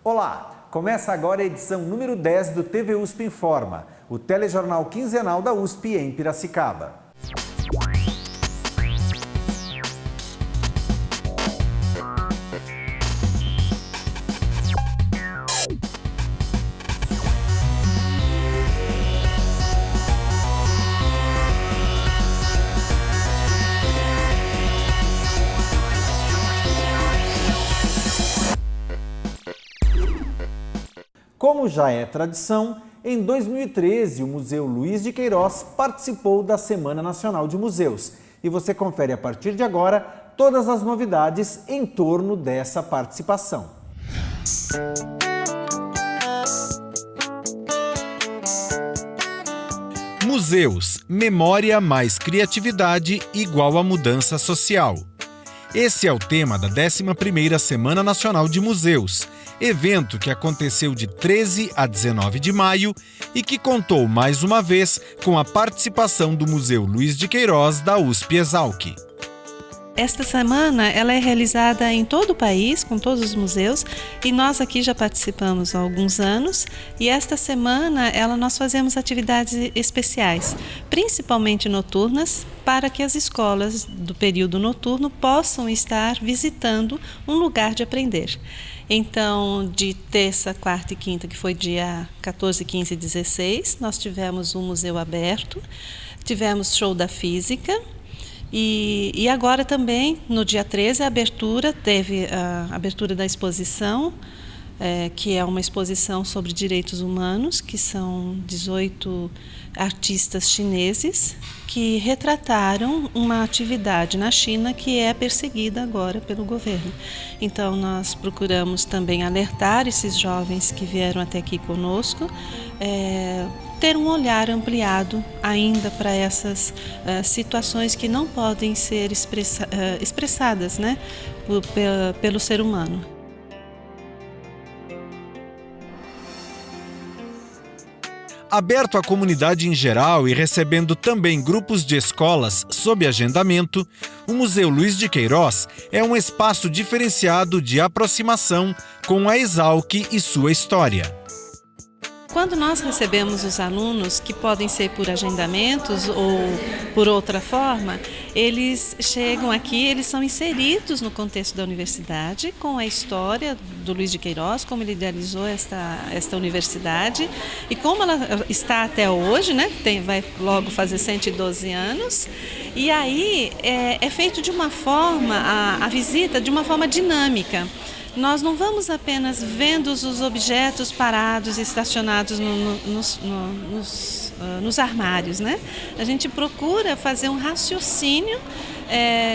Olá! Começa agora a edição número 10 do TV USP Informa, o telejornal quinzenal da USP em Piracicaba. Como já é tradição, em 2013 o Museu Luiz de Queiroz participou da Semana Nacional de Museus. E você confere a partir de agora todas as novidades em torno dessa participação. Museus, memória mais criatividade igual a mudança social. Esse é o tema da 11ª Semana Nacional de Museus, evento que aconteceu de 13 a 19 de maio e que contou mais uma vez com a participação do Museu Luiz de Queiroz da USP Exalc. Esta semana ela é realizada em todo o país, com todos os museus, e nós aqui já participamos há alguns anos. E esta semana nós fazemos atividades especiais, principalmente noturnas, para que as escolas do período noturno possam estar visitando um lugar de aprender. Então, de terça, quarta e quinta, que foi dia 14, 15 e 16, nós tivemos um museu aberto, tivemos show da física. E agora também, no dia 13, teve a abertura da exposição, que é uma exposição sobre direitos humanos, que são 18 artistas chineses que retrataram uma atividade na China que é perseguida agora pelo governo. Então, nós procuramos também alertar esses jovens que vieram até aqui conosco, ter um olhar ampliado ainda para essas situações que não podem ser expressadas, né, pelo ser humano. Aberto à comunidade em geral e recebendo também grupos de escolas sob agendamento, o Museu Luiz de Queiroz é um espaço diferenciado de aproximação com a Exalc e sua história. Quando nós recebemos os alunos, que podem ser por agendamentos ou por outra forma, eles chegam aqui, eles são inseridos no contexto da universidade, com a história do Luiz de Queiroz, como ele idealizou esta universidade e como ela está até hoje, né? Vai logo fazer 112 anos. E aí é feito de uma forma, a visita de uma forma dinâmica. Nós não vamos apenas vendo os objetos parados e estacionados nos armários, né? A gente procura fazer um raciocínio.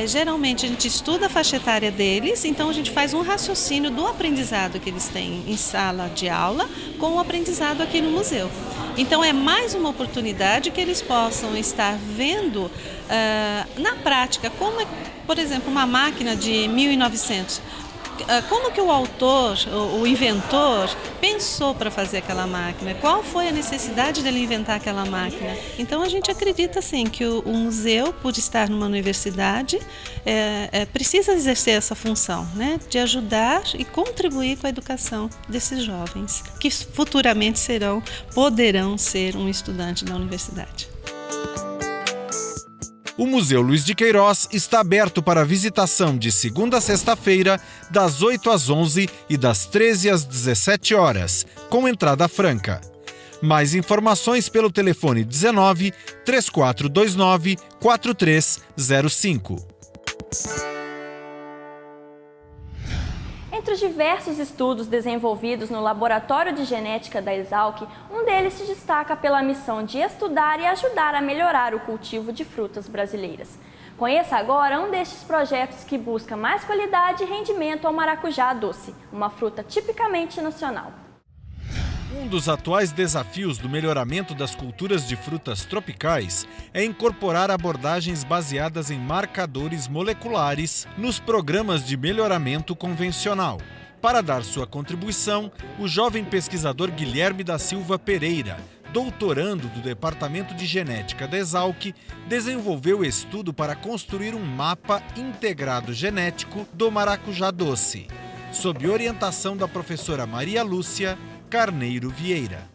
Geralmente a gente estuda a faixa etária deles, então a gente faz um raciocínio do aprendizado que eles têm em sala de aula com o aprendizado aqui no museu. Então é mais uma oportunidade que eles possam estar vendo na prática como é, por exemplo, uma máquina de 1900. Como que o autor, o inventor, pensou para fazer aquela máquina? Qual foi a necessidade dele inventar aquela máquina? Então a gente acredita assim que o museu, por estar numa universidade, precisa exercer essa função, né, de ajudar e contribuir com a educação desses jovens, que futuramente poderão ser um estudante da universidade. O Museu Luiz de Queiroz está aberto para visitação de segunda a sexta-feira, das 8 às 11 e das 13 às 17 horas, com entrada franca. Mais informações pelo telefone 19 3429 4305. Entre os diversos estudos desenvolvidos no Laboratório de Genética da Exalc, um deles se destaca pela missão de estudar e ajudar a melhorar o cultivo de frutas brasileiras. Conheça agora um destes projetos que busca mais qualidade e rendimento ao maracujá doce, uma fruta tipicamente nacional. Um dos atuais desafios do melhoramento das culturas de frutas tropicais é incorporar abordagens baseadas em marcadores moleculares nos programas de melhoramento convencional. Para dar sua contribuição, o jovem pesquisador Guilherme da Silva Pereira, doutorando do Departamento de Genética da Exalc, desenvolveu estudo para construir um mapa integrado genético do maracujá doce. sob orientação da professora Maria Lúcia Carneiro Vieira.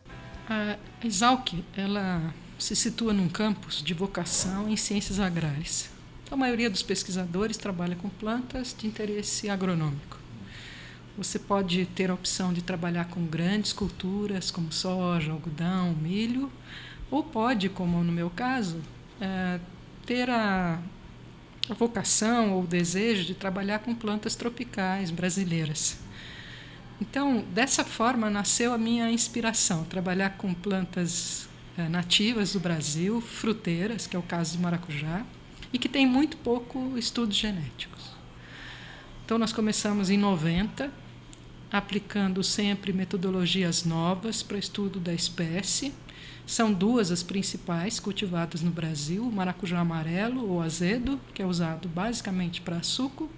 A Exalc, ela se situa num campus de vocação em ciências agrárias. A maioria dos pesquisadores trabalha com plantas de interesse agronômico. Você pode ter a opção de trabalhar com grandes culturas, como soja, algodão, milho, ou pode, como no meu caso, ter a vocação ou o desejo de trabalhar com plantas tropicais brasileiras. Então, dessa forma, nasceu a minha inspiração, trabalhar com plantas nativas do Brasil, fruteiras, que é o caso do maracujá, e que tem muito pouco estudos genéticos. Então, nós começamos em 90, aplicando sempre metodologias novas para estudo da espécie. São duas as principais cultivadas no Brasil, o maracujá amarelo ou azedo, que é usado basicamente para suco,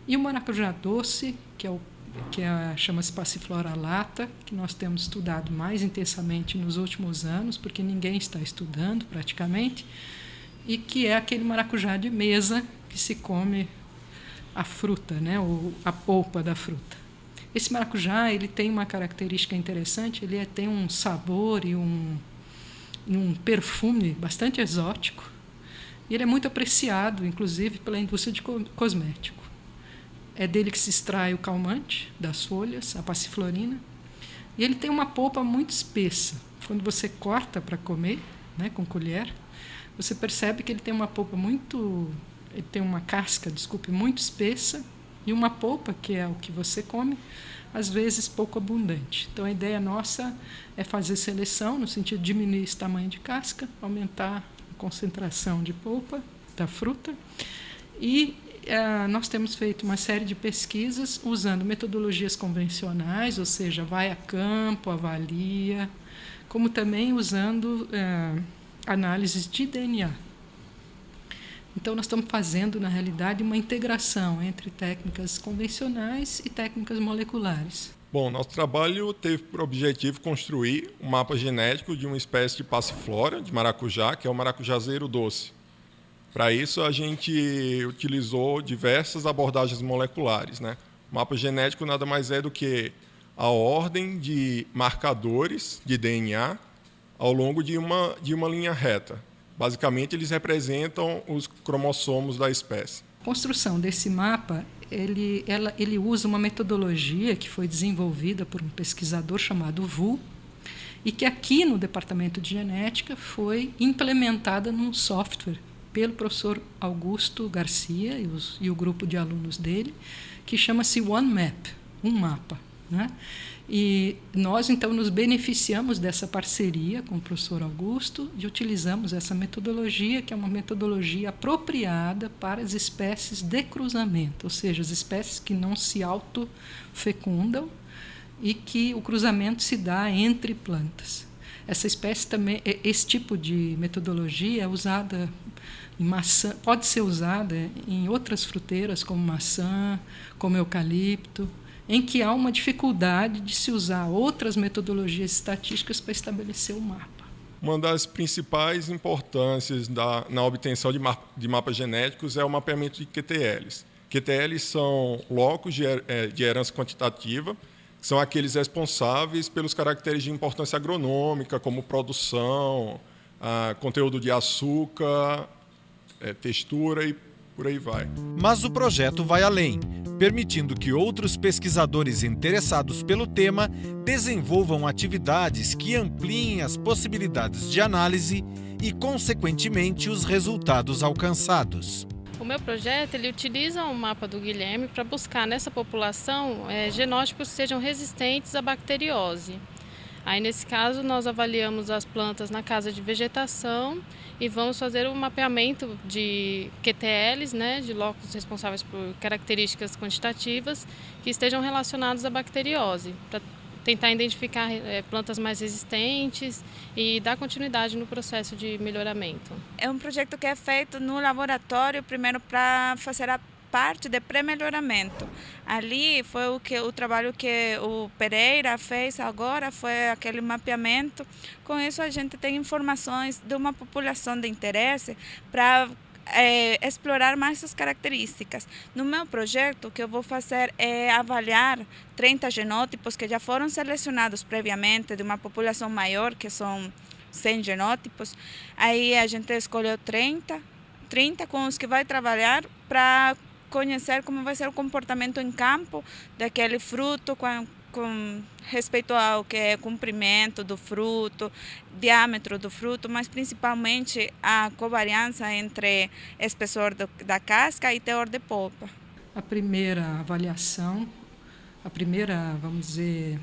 e o maracujá doce, chama-se Passiflora lata, que nós temos estudado mais intensamente nos últimos anos, porque ninguém está estudando praticamente, e que é aquele maracujá de mesa que se come a fruta, né, ou a polpa da fruta. Esse maracujá ele tem uma característica interessante, ele tem um sabor e um perfume bastante exótico, e ele é muito apreciado, inclusive, pela indústria de cosmético. É dele que se extrai o calmante das folhas, a passiflorina, e ele tem uma polpa muito espessa. Quando você corta para comer, né, com colher, você percebe que ele tem uma polpa muito espessa, e uma polpa, que é o que você come, às vezes pouco abundante. Então, a ideia nossa é fazer seleção, no sentido de diminuir esse tamanho de casca, aumentar a concentração de polpa da fruta. E nós temos feito uma série de pesquisas usando metodologias convencionais, ou seja, vai a campo, avalia, como também usando análises de DNA. Então, nós estamos fazendo, na realidade, uma integração entre técnicas convencionais e técnicas moleculares. Bom, nosso trabalho teve por objetivo construir um mapa genético de uma espécie de passiflora, de maracujá, que é o maracujazeiro doce. Para isso, a gente utilizou diversas abordagens moleculares, né? O mapa genético nada mais é do que a ordem de marcadores de DNA ao longo de uma linha reta. Basicamente, eles representam os cromossomos da espécie. A construção desse mapa, ele usa uma metodologia que foi desenvolvida por um pesquisador chamado Vu, e que aqui no Departamento de Genética foi implementada num software pelo professor Augusto Garcia e o grupo de alunos dele, que chama-se OneMap, um mapa, né? E nós, então, nos beneficiamos dessa parceria com o professor Augusto e utilizamos essa metodologia, que é uma metodologia apropriada para as espécies de cruzamento, ou seja, as espécies que não se autofecundam e que o cruzamento se dá entre plantas. Esse tipo de metodologia é usada em maçã, pode ser usada em outras fruteiras, como maçã, como eucalipto, em que há uma dificuldade de se usar outras metodologias estatísticas para estabelecer o mapa. Uma das principais importâncias na obtenção de mapas genéticos é o mapeamento de QTLs. QTLs são blocos de herança quantitativa, que são aqueles responsáveis pelos caracteres de importância agronômica, como produção, conteúdo de açúcar, textura e por aí vai. Mas o projeto vai além, permitindo que outros pesquisadores interessados pelo tema desenvolvam atividades que ampliem as possibilidades de análise e, consequentemente, os resultados alcançados. O meu projeto ele utiliza o mapa do Guilherme para buscar nessa população genótipos que sejam resistentes à bacteriose. Aí, nesse caso, nós avaliamos as plantas na casa de vegetação e vamos fazer um mapeamento de QTLs, né, de locos responsáveis por características quantitativas que estejam relacionados à bacteriose, para tentar identificar plantas mais resistentes e dar continuidade no processo de melhoramento. É um projeto que é feito no laboratório, primeiro para fazer a parte de pré-melhoramento. Ali foi o trabalho que o Pereira fez agora, foi aquele mapeamento. Com isso a gente tem informações de uma população de interesse para explorar mais essas características. No meu projeto, o que eu vou fazer é avaliar 30 genótipos que já foram selecionados previamente de uma população maior, que são 100 genótipos. Aí a gente escolheu 30 com os que vai trabalhar para conhecer como vai ser o comportamento em campo daquele fruto com respeito ao que é comprimento do fruto, diâmetro do fruto, mas principalmente a covariância entre espessor da casca e teor de polpa. A primeira avaliação, a primeira, vamos dizer,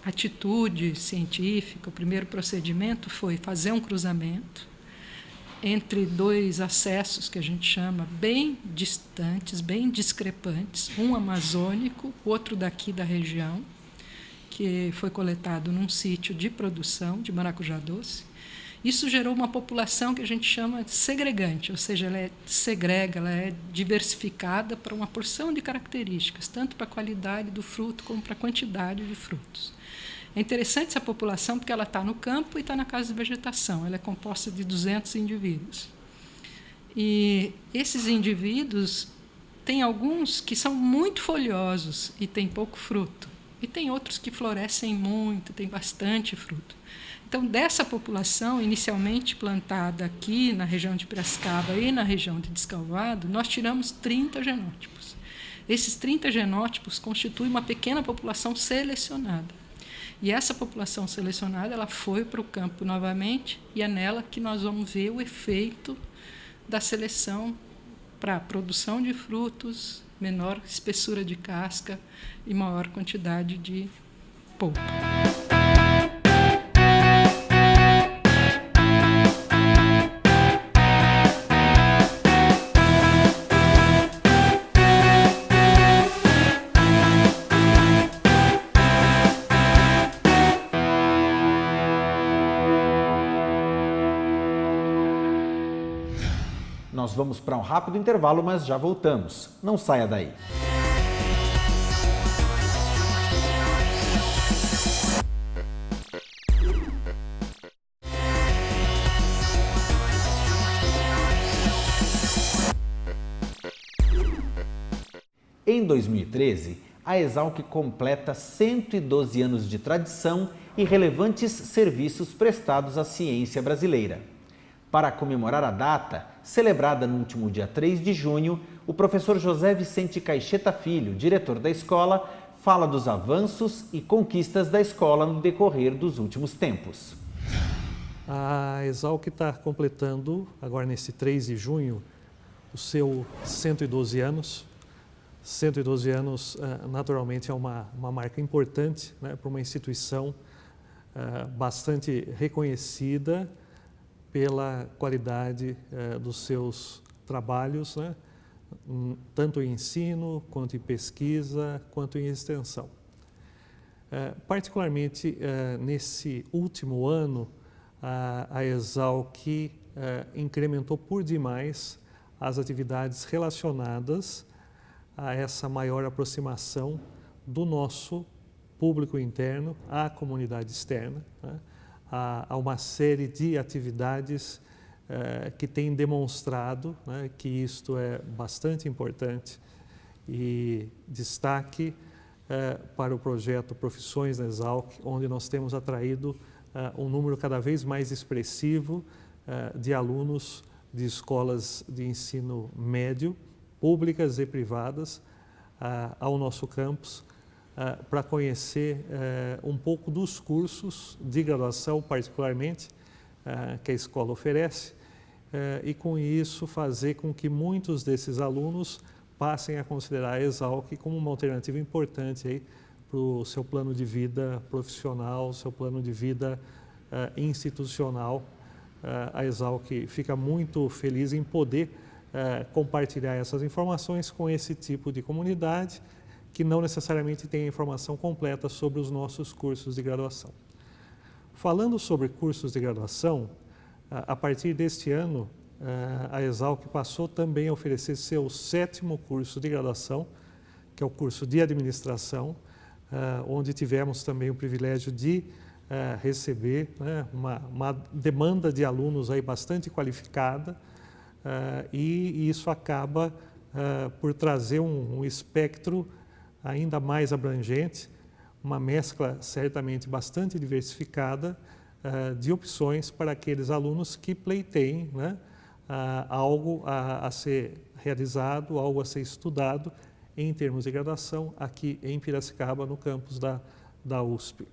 atitude científica, o primeiro procedimento foi fazer um cruzamento entre dois acessos que a gente chama bem distantes, bem discrepantes, um amazônico, outro daqui da região, que foi coletado num sítio de produção de maracujá doce. Isso gerou uma população que a gente chama de segregante, ou seja, ela segrega, ela é diversificada para uma porção de características, tanto para a qualidade do fruto como para a quantidade de frutos. É interessante essa população porque ela está no campo e está na casa de vegetação. Ela é composta de 200 indivíduos. E esses indivíduos, tem alguns que são muito folhosos e têm pouco fruto. E tem outros que florescem muito, têm bastante fruto. Então, dessa população, inicialmente plantada aqui na região de Piracicaba e na região de Descalvado, nós tiramos 30 genótipos. Esses 30 genótipos constituem uma pequena população selecionada. E essa população selecionada ela foi para o campo novamente e é nela que nós vamos ver o efeito da seleção para a produção de frutos, menor espessura de casca e maior quantidade de polpa. Nós vamos para um rápido intervalo, mas já voltamos. Não saia daí. Em 2013, a Exalc completa 112 anos de tradição e relevantes serviços prestados à ciência brasileira. Para comemorar a data, celebrada no último dia 3 de junho, o professor José Vicente Caixeta Filho, diretor da escola, fala dos avanços e conquistas da escola no decorrer dos últimos tempos. A Exalc está completando, agora nesse 3 de junho, os seus 112 anos. 112 anos, naturalmente, é uma marca importante, né, para uma instituição bastante reconhecida pela qualidade dos seus trabalhos, né, tanto em ensino, quanto em pesquisa, quanto em extensão. Particularmente nesse último ano, a Exalc incrementou por demais as atividades relacionadas a essa maior aproximação do nosso público interno à comunidade externa, né? A uma série de atividades que têm demonstrado, né, que isto é bastante importante. E destaque para o projeto Profissões na Exalc, onde nós temos atraído um número cada vez mais expressivo de alunos de escolas de ensino médio, públicas e privadas, ao nosso campus, para conhecer um pouco dos cursos de graduação, particularmente, que a escola oferece, e com isso fazer com que muitos desses alunos passem a considerar a Exalc como uma alternativa importante para o seu plano de vida profissional, seu plano de vida institucional. A Exalc fica muito feliz em poder compartilhar essas informações com esse tipo de comunidade que não necessariamente tem a informação completa sobre os nossos cursos de graduação. Falando sobre cursos de graduação, a partir deste ano, a Exalc passou também a oferecer seu 7º curso de graduação, que é o curso de administração, onde tivemos também o privilégio de receber, né, uma demanda de alunos aí bastante qualificada, e isso acaba por trazer um espectro ainda mais abrangente, uma mescla certamente bastante diversificada de opções para aqueles alunos que pleiteiem, né, algo a ser realizado, algo a ser estudado em termos de graduação aqui em Piracicaba, no campus da USP.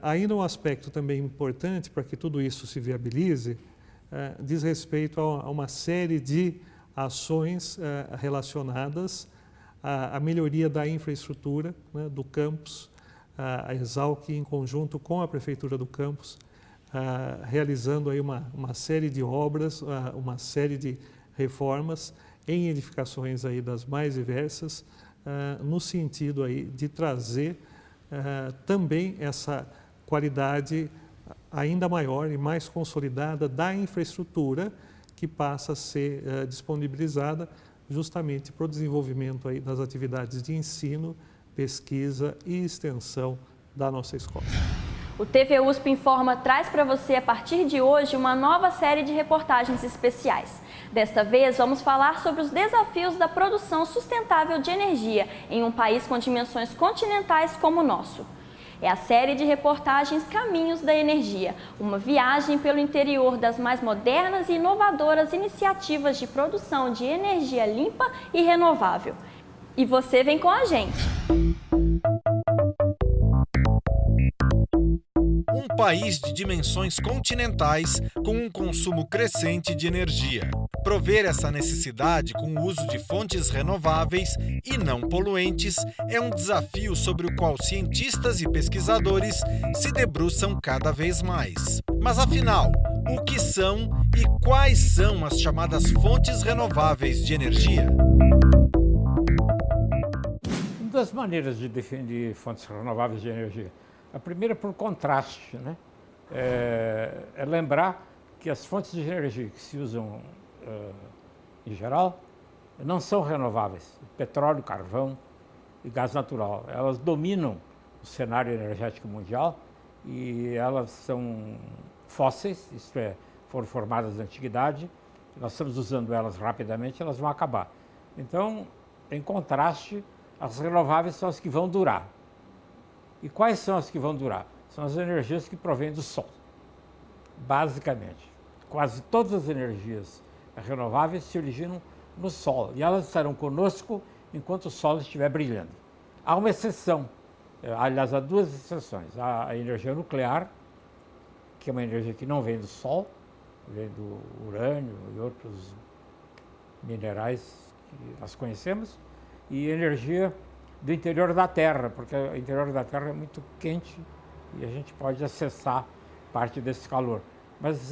Ainda um aspecto também importante para que tudo isso se viabilize diz respeito a uma série de ações relacionadas à melhoria da infraestrutura, né, do campus, a Exalc, em conjunto com a Prefeitura do campus, realizando aí uma série de obras, uma série de reformas em edificações aí das mais diversas, no sentido aí de trazer também essa qualidade ainda maior e mais consolidada da infraestrutura que passa a ser disponibilizada justamente para o desenvolvimento aí das atividades de ensino, pesquisa e extensão da nossa escola. O TV USP Informa traz para você, a partir de hoje, uma nova série de reportagens especiais. Desta vez, vamos falar sobre os desafios da produção sustentável de energia em um país com dimensões continentais como o nosso. É a série de reportagens Caminhos da Energia, uma viagem pelo interior das mais modernas e inovadoras iniciativas de produção de energia limpa e renovável. E você vem com a gente! Um país de dimensões continentais com um consumo crescente de energia. Prover essa necessidade com o uso de fontes renováveis e não poluentes é um desafio sobre o qual cientistas e pesquisadores se debruçam cada vez mais. Mas afinal, o que são e quais são as chamadas fontes renováveis de energia? Uma das maneiras de definir fontes renováveis de energia, a primeira por contraste, né? É lembrar que as fontes de energia que se usam em geral não são renováveis. Petróleo, carvão e gás natural. Elas dominam o cenário energético mundial e elas são fósseis, isto é, foram formadas na antiguidade. Nós estamos usando elas rapidamente, elas vão acabar. Então, em contraste, as renováveis são as que vão durar. E quais são as que vão durar? São as energias que provêm do sol, basicamente. Quase todas as energias renováveis se originam no sol e elas estarão conosco enquanto o sol estiver brilhando. Há uma exceção, aliás, há duas exceções. Há a energia nuclear, que é uma energia que não vem do sol, vem do urânio e outros minerais que nós conhecemos, e energia do interior da Terra, porque o interior da Terra é muito quente e a gente pode acessar parte desse calor. Mas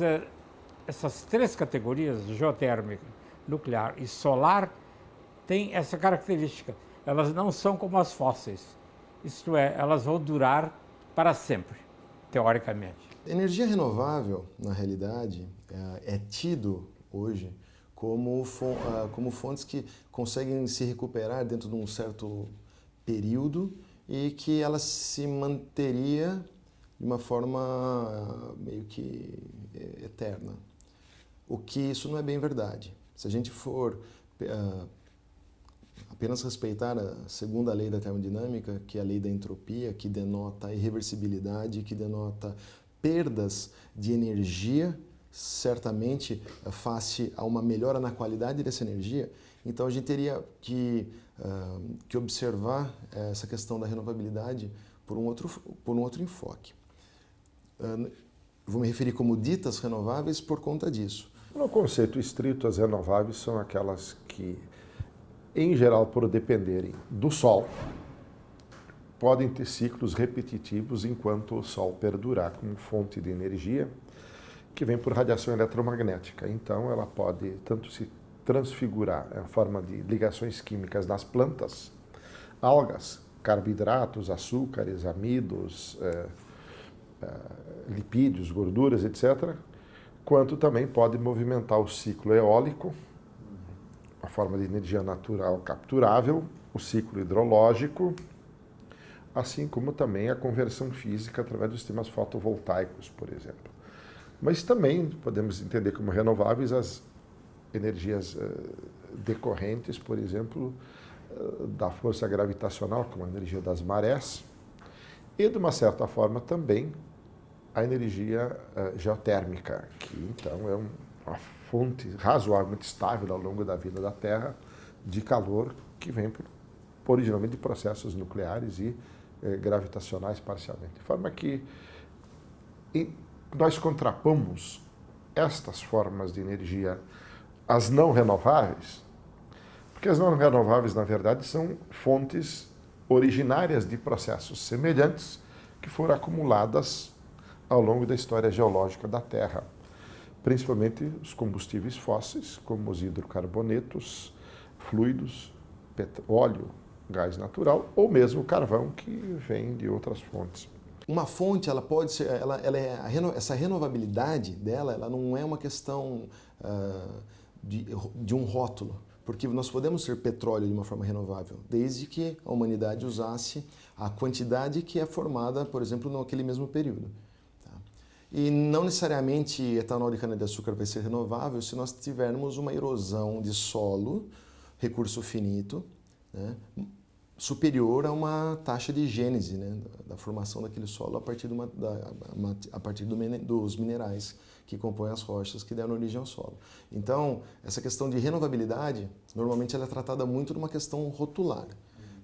essas três categorias, geotérmica, nuclear e solar, têm essa característica. Elas não são como as fósseis, isto é, elas vão durar para sempre, teoricamente. Energia renovável, na realidade, é tido hoje como fontes que conseguem se recuperar dentro de um certo período e que ela se manteria de uma forma meio que eterna. O que isso não é bem verdade. Se a gente for apenas respeitar a segunda lei da termodinâmica, que é a lei da entropia, que denota a irreversibilidade, que denota perdas de energia, certamente face a uma melhora na qualidade dessa energia, então a gente teria que observar essa questão da renovabilidade por um outro enfoque. Vou me referir como ditas renováveis por conta disso. No conceito estrito, as renováveis são aquelas que, em geral, por dependerem do Sol, podem ter ciclos repetitivos enquanto o Sol perdurar como fonte de energia que vem por radiação eletromagnética. Então, ela pode tanto se transfigurar em forma de ligações químicas nas plantas, algas, carboidratos, açúcares, amidos, lipídios, gorduras, etc., quanto também pode movimentar o ciclo eólico, uma forma de energia natural capturável, o ciclo hidrológico, assim como também a conversão física através dos sistemas fotovoltaicos, por exemplo. Mas também podemos entender como renováveis as energias decorrentes, por exemplo, da força gravitacional, como a energia das marés, e, de uma certa forma, também a energia geotérmica, que, então, é uma fonte razoavelmente estável ao longo da vida da Terra de calor que vem originalmente de processos nucleares e gravitacionais parcialmente. De forma que nós contrapomos estas formas de energia às não renováveis, porque as não renováveis, na verdade, são fontes originárias de processos semelhantes que foram acumuladas ao longo da história geológica da Terra, principalmente os combustíveis fósseis, como os hidrocarbonetos, fluidos, óleo, gás natural, ou mesmo o carvão, que vem de outras fontes. Uma fonte, ela pode ser, essa renovabilidade dela, ela não é uma questão de um rótulo, porque nós podemos ter petróleo de uma forma renovável, desde que a humanidade usasse a quantidade que é formada, por exemplo, naquele mesmo período. Tá? E não necessariamente etanol de cana-de-açúcar vai ser renovável se nós tivermos uma erosão de solo, recurso finito, né, superior a uma taxa de gênese, né, da formação daquele solo a partir dos minerais que compõem as rochas que deram origem ao solo. Então, essa questão de renovabilidade, normalmente ela é tratada muito numa questão rotular,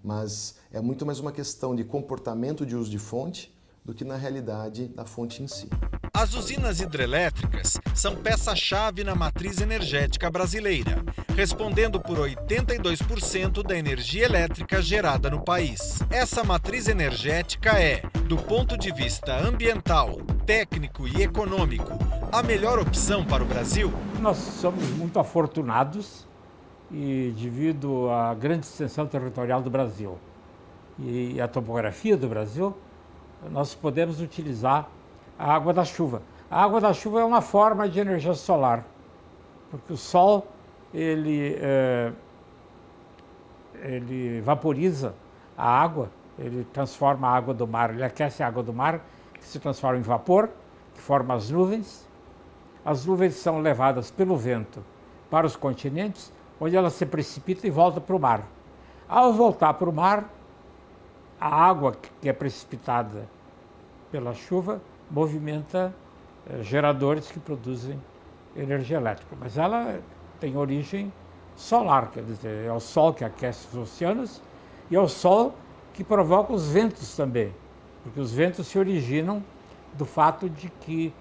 mas é muito mais uma questão de comportamento de uso de fonte do que na realidade da fonte em si. As usinas hidrelétricas são peça-chave na matriz energética brasileira, respondendo por 82% da energia elétrica gerada no país. Essa matriz energética é, do ponto de vista ambiental, técnico e econômico, a melhor opção para o Brasil? Nós somos muito afortunados e, devido à grande extensão territorial do Brasil e à topografia do Brasil, nós podemos utilizar a água da chuva. A água da chuva é uma forma de energia solar, porque o sol ele vaporiza a água, ele transforma a água do mar, ele aquece a água do mar, que se transforma em vapor, que forma as nuvens. As nuvens são levadas pelo vento para os continentes, onde elas se precipitam e voltam para o mar. Ao voltar para o mar, a água que é precipitada pela chuva movimenta geradores que produzem energia elétrica. Mas ela tem origem solar, quer dizer, é o sol que aquece os oceanos e é o sol que provoca os ventos também, porque os ventos se originam do fato de que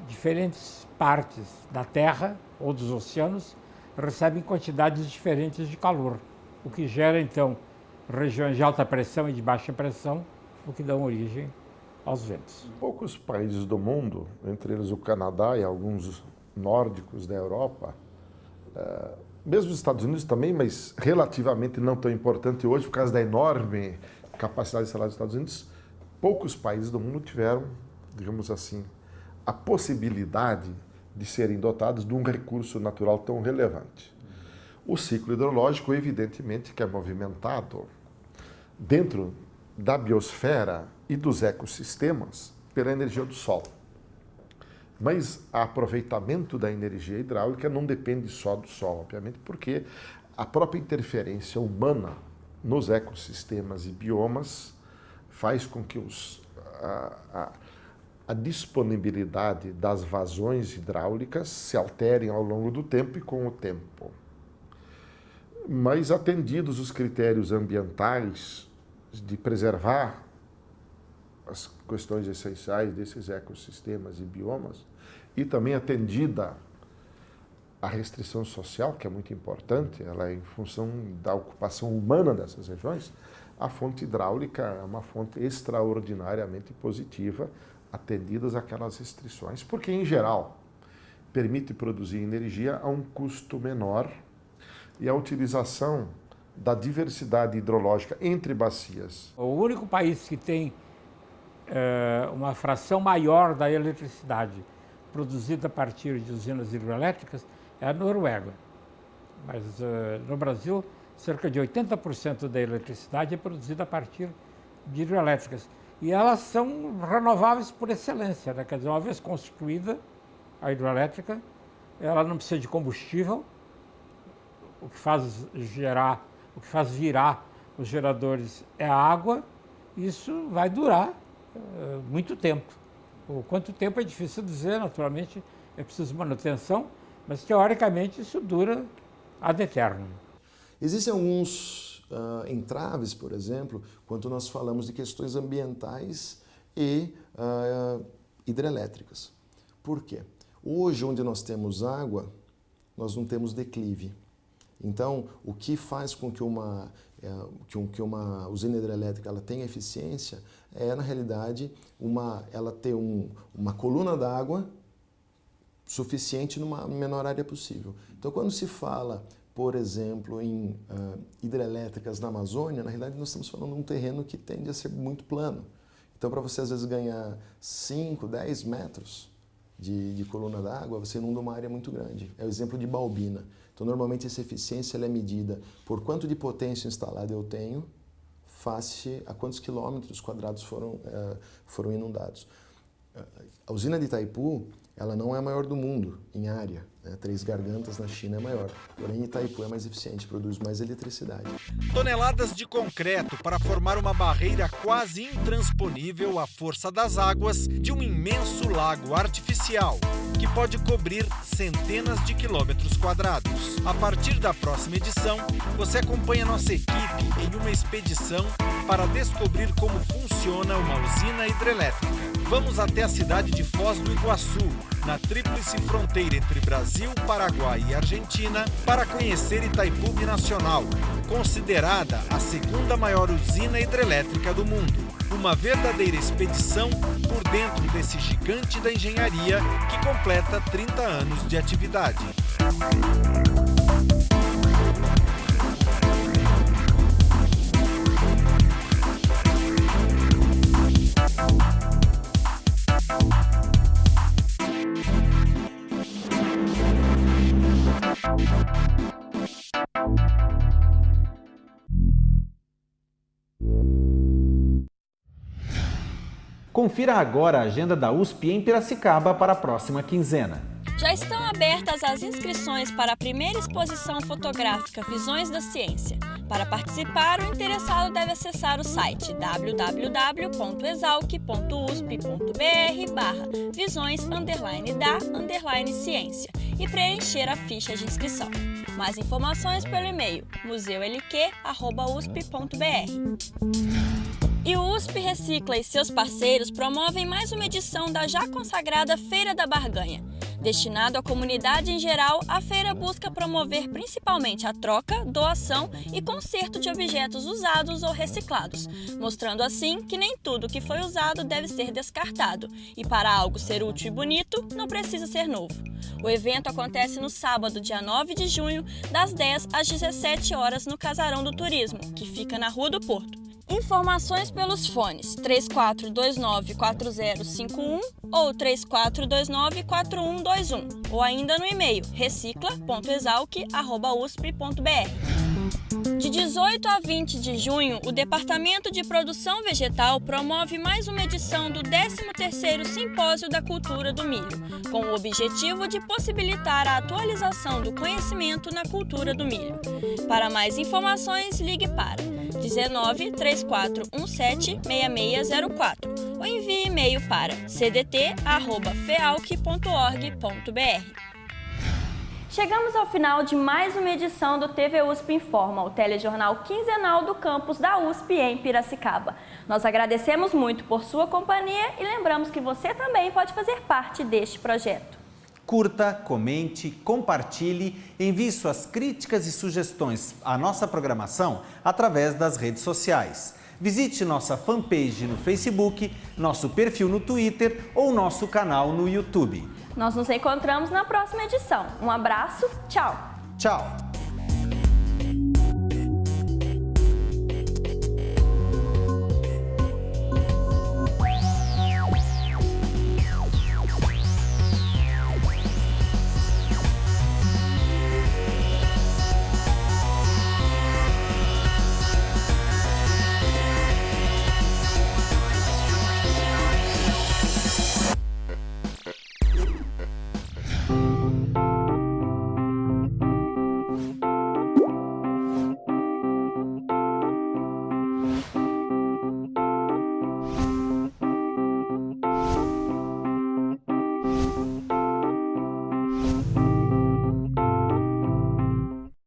diferentes partes da Terra ou dos oceanos recebem quantidades diferentes de calor, o que gera, então, regiões de alta pressão e de baixa pressão, o que dão origem aos ventos. Poucos países do mundo, entre eles o Canadá e alguns nórdicos da Europa, mesmo os Estados Unidos também, mas relativamente não tão importante hoje por causa da enorme capacidade instalada dos Estados Unidos, poucos países do mundo tiveram, digamos assim, a possibilidade de serem dotados de um recurso natural tão relevante. O ciclo hidrológico, evidentemente, que é movimentado dentro da biosfera e dos ecossistemas pela energia do Sol. Mas o aproveitamento da energia hidráulica não depende só do Sol, obviamente, porque a própria interferência humana nos ecossistemas e biomas faz com que a disponibilidade das vazões hidráulicas se alterem ao longo do tempo e com o tempo. Mas atendidos os critérios ambientais de preservar as questões essenciais desses ecossistemas e biomas, e também atendida a restrição social, que é muito importante, ela é em função da ocupação humana dessas regiões, a fonte hidráulica é uma fonte extraordinariamente positiva, atendidas aquelas restrições, porque, em geral, permite produzir energia a um custo menor e a utilização da diversidade hidrológica entre bacias. O único país que tem uma fração maior da eletricidade produzida a partir de usinas hidrelétricas é a Noruega. Mas no Brasil, cerca de 80% da eletricidade é produzida a partir de hidrelétricas. E elas são renováveis por excelência, né? Quer dizer, uma vez construída a hidrelétrica, ela não precisa de combustível, o que faz virar os geradores é a água, isso vai durar muito tempo. O quanto tempo é difícil dizer, naturalmente, é preciso manutenção, mas teoricamente isso dura ad eternum. Existem alguns entraves, por exemplo, quando nós falamos de questões ambientais e hidrelétricas. Por quê? Hoje, onde nós temos água, nós não temos declive. Então, o que faz com que uma usina hidrelétrica ela tenha eficiência é, na realidade, ela ter uma coluna d'água suficiente numa menor área possível. Então, quando se fala, por exemplo, em hidrelétricas na Amazônia, na realidade nós estamos falando de um terreno que tende a ser muito plano. Então, para você às vezes ganhar 5, 10 metros de coluna d'água, você inunda uma área muito grande. É o exemplo de Balbina. Então, normalmente essa eficiência ela é medida por quanto de potência instalada eu tenho, face a quantos quilômetros quadrados foram inundados. A usina de Itaipu, ela não é a maior do mundo em área, né? Três Gargantas na China é maior, porém Itaipu é mais eficiente, produz mais eletricidade. Toneladas de concreto para formar uma barreira quase intransponível à força das águas de um imenso lago artificial, que pode cobrir centenas de quilômetros quadrados. A partir da próxima edição, você acompanha nossa equipe em uma expedição para descobrir como funciona uma usina hidrelétrica. Vamos até a cidade de Foz do Iguaçu, na tríplice fronteira entre Brasil, Paraguai e Argentina, para conhecer Itaipu Binacional, considerada a segunda maior usina hidrelétrica do mundo. Uma verdadeira expedição por dentro desse gigante da engenharia que completa 30 anos de atividade. Confira agora a agenda da USP em Piracicaba para a próxima quinzena. Já estão abertas as inscrições para a primeira exposição fotográfica Visões da Ciência. Para participar, o interessado deve acessar o site www.exalc.usp.br/visões_da_ciência e preencher a ficha de inscrição. Mais informações pelo e-mail museulq@usp.br. E o USP Recicla e seus parceiros promovem mais uma edição da já consagrada Feira da Barganha. Destinado à comunidade em geral, a feira busca promover principalmente a troca, doação e conserto de objetos usados ou reciclados, mostrando assim que nem tudo que foi usado deve ser descartado e para algo ser útil e bonito, não precisa ser novo. O evento acontece no sábado, dia 9 de junho, das 10 às 17 horas no Casarão do Turismo, que fica na Rua do Porto. Informações pelos fones 3429-4051 ou 3429-4121 ou ainda no e-mail recicla.exalc@usp.br. De 18 a 20 de junho, o Departamento de Produção Vegetal promove mais uma edição do 13º Simpósio da Cultura do Milho, com o objetivo de possibilitar a atualização do conhecimento na cultura do milho. Para mais informações, ligue para 19 3417 6604 ou envie e-mail para cdt@fealc.org.br. Chegamos ao final de mais uma edição do TV USP Informa, o telejornal quinzenal do campus da USP em Piracicaba. Nós agradecemos muito por sua companhia e lembramos que você também pode fazer parte deste projeto. Curta, comente, compartilhe, envie suas críticas e sugestões à nossa programação através das redes sociais. Visite nossa fanpage no Facebook, nosso perfil no Twitter ou nosso canal no YouTube. Nós nos encontramos na próxima edição. Um abraço, tchau! Tchau!